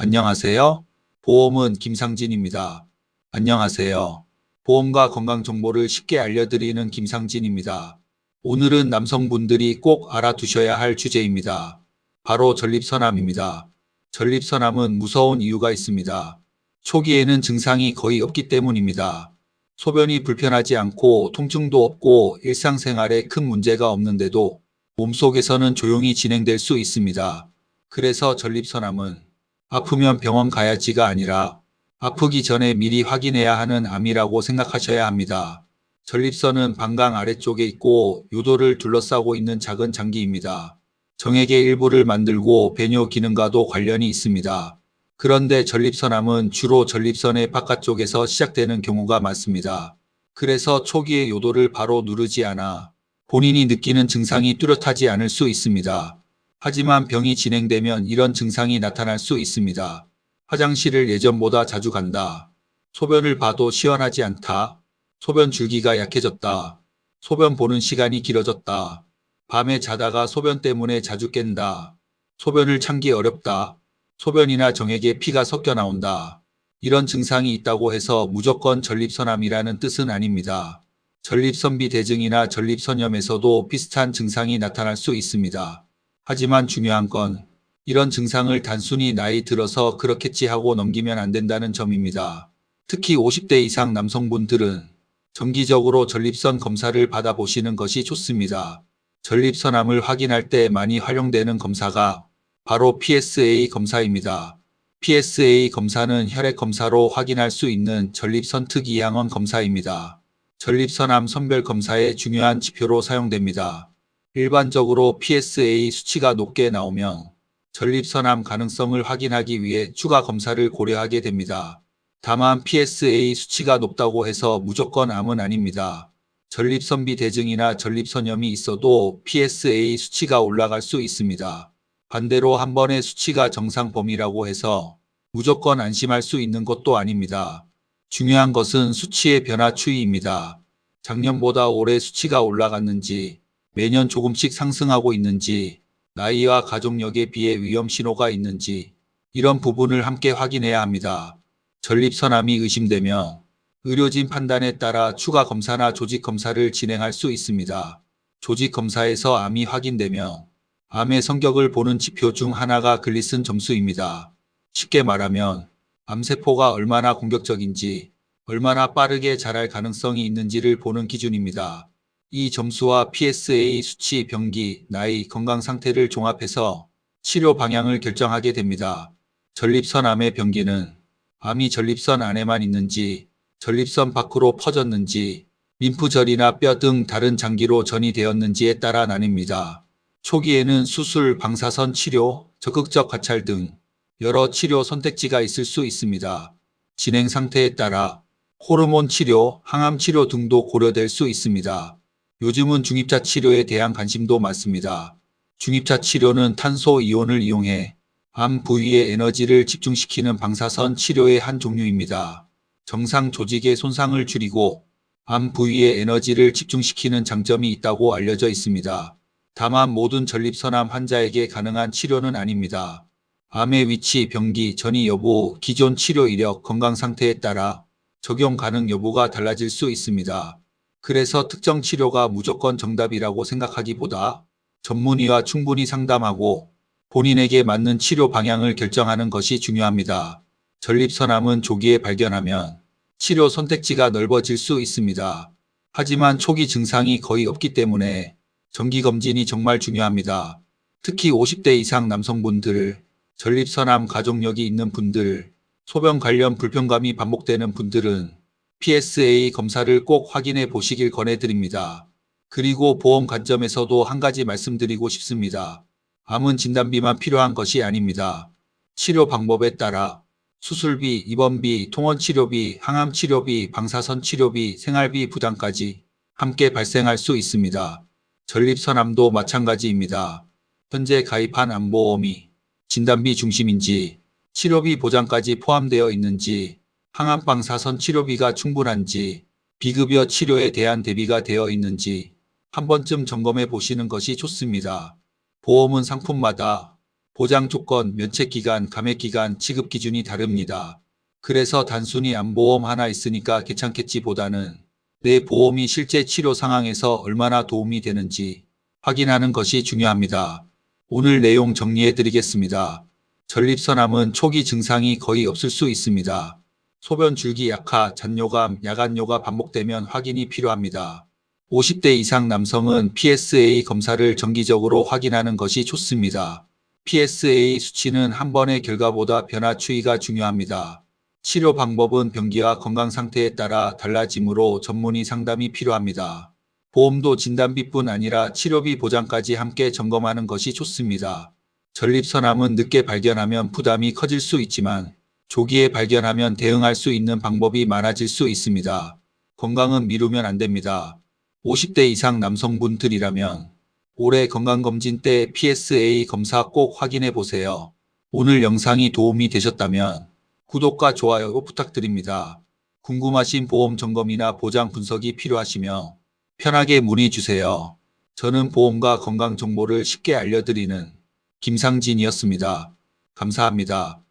안녕하세요. 보험은 김상진입니다. 안녕하세요. 보험과 건강 정보를 쉽게 알려드리는 김상진입니다. 오늘은 남성분들이 꼭 알아두셔야 할 주제입니다. 바로 전립선암입니다. 전립선암은 무서운 이유가 있습니다. 초기에는 증상이 거의 없기 때문입니다. 소변이 불편하지 않고 통증도 없고 일상생활에 큰 문제가 없는데도 몸속에서는 조용히 진행될 수 있습니다. 그래서 전립선암은 아프면 병원 가야지가 아니라 아프기 전에 미리 확인해야 하는 암이라고 생각하셔야 합니다. 전립선은 방광 아래쪽에 있고 요도를 둘러싸고 있는 작은 장기입니다. 정액의 일부를 만들고 배뇨 기능과도 관련이 있습니다. 그런데 전립선암은 주로 전립선의 바깥쪽에서 시작되는 경우가 많습니다. 그래서 초기에 요도를 바로 누르지 않아 본인이 느끼는 증상이 뚜렷하지 않을 수 있습니다. 하지만 병이 진행되면 이런 증상이 나타날 수 있습니다. 화장실을 예전보다 자주 간다. 소변을 봐도 시원하지 않다. 소변 줄기가 약해졌다. 소변 보는 시간이 길어졌다. 밤에 자다가 소변 때문에 자주 깬다. 소변을 참기 어렵다. 소변이나 정액에 피가 섞여 나온다. 이런 증상이 있다고 해서 무조건 전립선암이라는 뜻은 아닙니다. 전립선비대증이나 전립선염에서도 비슷한 증상이 나타날 수 있습니다. 하지만 중요한 건 이런 증상을 단순히 나이 들어서 그렇겠지 하고 넘기면 안 된다는 점입니다. 특히 50대 이상 남성분들은 정기적으로 전립선 검사를 받아보시는 것이 좋습니다. 전립선암을 확인할 때 많이 활용되는 검사가 바로 PSA 검사입니다. PSA 검사는 혈액 검사로 확인할 수 있는 전립선 특이항원 검사입니다. 전립선암 선별 검사의 중요한 지표로 사용됩니다. 일반적으로 PSA 수치가 높게 나오면 전립선암 가능성을 확인하기 위해 추가 검사를 고려하게 됩니다. 다만 PSA 수치가 높다고 해서 무조건 암은 아닙니다. 전립선비대증이나 전립선염이 있어도 PSA 수치가 올라갈 수 있습니다. 반대로 한 번의 수치가 정상 범위라고 해서 무조건 안심할 수 있는 것도 아닙니다. 중요한 것은 수치의 변화 추이입니다. 작년보다 올해 수치가 올라갔는지, 매년 조금씩 상승하고 있는지, 나이와 가족력에 비해 위험 신호가 있는지, 이런 부분을 함께 확인해야 합니다. 전립선암이 의심되면 의료진 판단에 따라 추가 검사나 조직 검사를 진행할 수 있습니다. 조직 검사에서 암이 확인되면 암의 성격을 보는 지표 중 하나가 글리슨 점수입니다. 쉽게 말하면 암세포가 얼마나 공격적인지, 얼마나 빠르게 자랄 가능성이 있는지를 보는 기준입니다. 이 점수와 PSA 수치, 병기, 나이, 건강 상태를 종합해서 치료 방향을 결정하게 됩니다. 전립선암의 병기는 암이 전립선 안에만 있는지, 전립선 밖으로 퍼졌는지, 림프절이나 뼈 등 다른 장기로 전이 되었는지에 따라 나뉩니다. 초기에는 수술, 방사선 치료, 적극적 관찰 등 여러 치료 선택지가 있을 수 있습니다. 진행 상태에 따라 호르몬 치료, 항암 치료 등도 고려될 수 있습니다. 요즘은 중입자 치료에 대한 관심도 많습니다. 중입자 치료는 탄소 이온을 이용해 암 부위에 에너지를 집중시키는 방사선 치료의 한 종류입니다. 정상 조직의 손상을 줄이고 암 부위에 에너지를 집중시키는 장점이 있다고 알려져 있습니다. 다만 모든 전립선암 환자에게 가능한 치료는 아닙니다. 암의 위치, 병기, 전이 여부, 기존 치료 이력, 건강 상태에 따라 적용 가능 여부가 달라질 수 있습니다. 그래서 특정 치료가 무조건 정답이라고 생각하기보다 전문의와 충분히 상담하고 본인에게 맞는 치료 방향을 결정하는 것이 중요합니다. 전립선암은 조기에 발견하면 치료 선택지가 넓어질 수 있습니다. 하지만 초기 증상이 거의 없기 때문에 정기검진이 정말 중요합니다. 특히 50대 이상 남성분들, 전립선암 가족력이 있는 분들, 소변 관련 불편감이 반복되는 분들은 PSA 검사를 꼭 확인해 보시길 권해드립니다. 그리고 보험 관점에서도 한 가지 말씀드리고 싶습니다. 암은 진단비만 필요한 것이 아닙니다. 치료 방법에 따라 수술비, 입원비, 통원치료비, 항암치료비, 방사선 치료비, 생활비 부담까지 함께 발생할 수 있습니다. 전립선암도 마찬가지입니다. 현재 가입한 암보험이 진단비 중심인지, 치료비 보장까지 포함되어 있는지, 항암 방사선 치료비가 충분한지, 비급여 치료에 대한 대비가 되어 있는지 한 번쯤 점검해 보시는 것이 좋습니다. 보험은 상품마다 보장 조건, 면책 기간, 감액 기간, 지급 기준이 다릅니다. 그래서 단순히 암보험 하나 있으니까 괜찮겠지 보다는 내 보험이 실제 치료 상황에서 얼마나 도움이 되는지 확인하는 것이 중요합니다. 오늘 내용 정리해 드리겠습니다. 전립선암은 초기 증상이 거의 없을 수 있습니다. 소변 줄기 약화, 잔뇨감, 야간뇨가 반복되면 확인이 필요합니다. 50대 이상 남성은 PSA 검사를 정기적으로 확인하는 것이 좋습니다. PSA 수치는 한 번의 결과보다 변화 추이가 중요합니다. 치료 방법은 병기와 건강 상태에 따라 달라지므로 전문의 상담이 필요합니다. 보험도 진단비뿐 아니라 치료비 보장까지 함께 점검하는 것이 좋습니다. 전립선암은 늦게 발견하면 부담이 커질 수 있지만 조기에 발견하면 대응할 수 있는 방법이 많아질 수 있습니다. 건강은 미루면 안 됩니다. 50대 이상 남성분들이라면 올해 건강검진 때 PSA 검사 꼭 확인해 보세요. 오늘 영상이 도움이 되셨다면 구독과 좋아요 부탁드립니다. 궁금하신 보험 점검이나 보장 분석이 필요하시며 편하게 문의 주세요. 저는 보험과 건강 정보를 쉽게 알려드리는 김상진이었습니다. 감사합니다.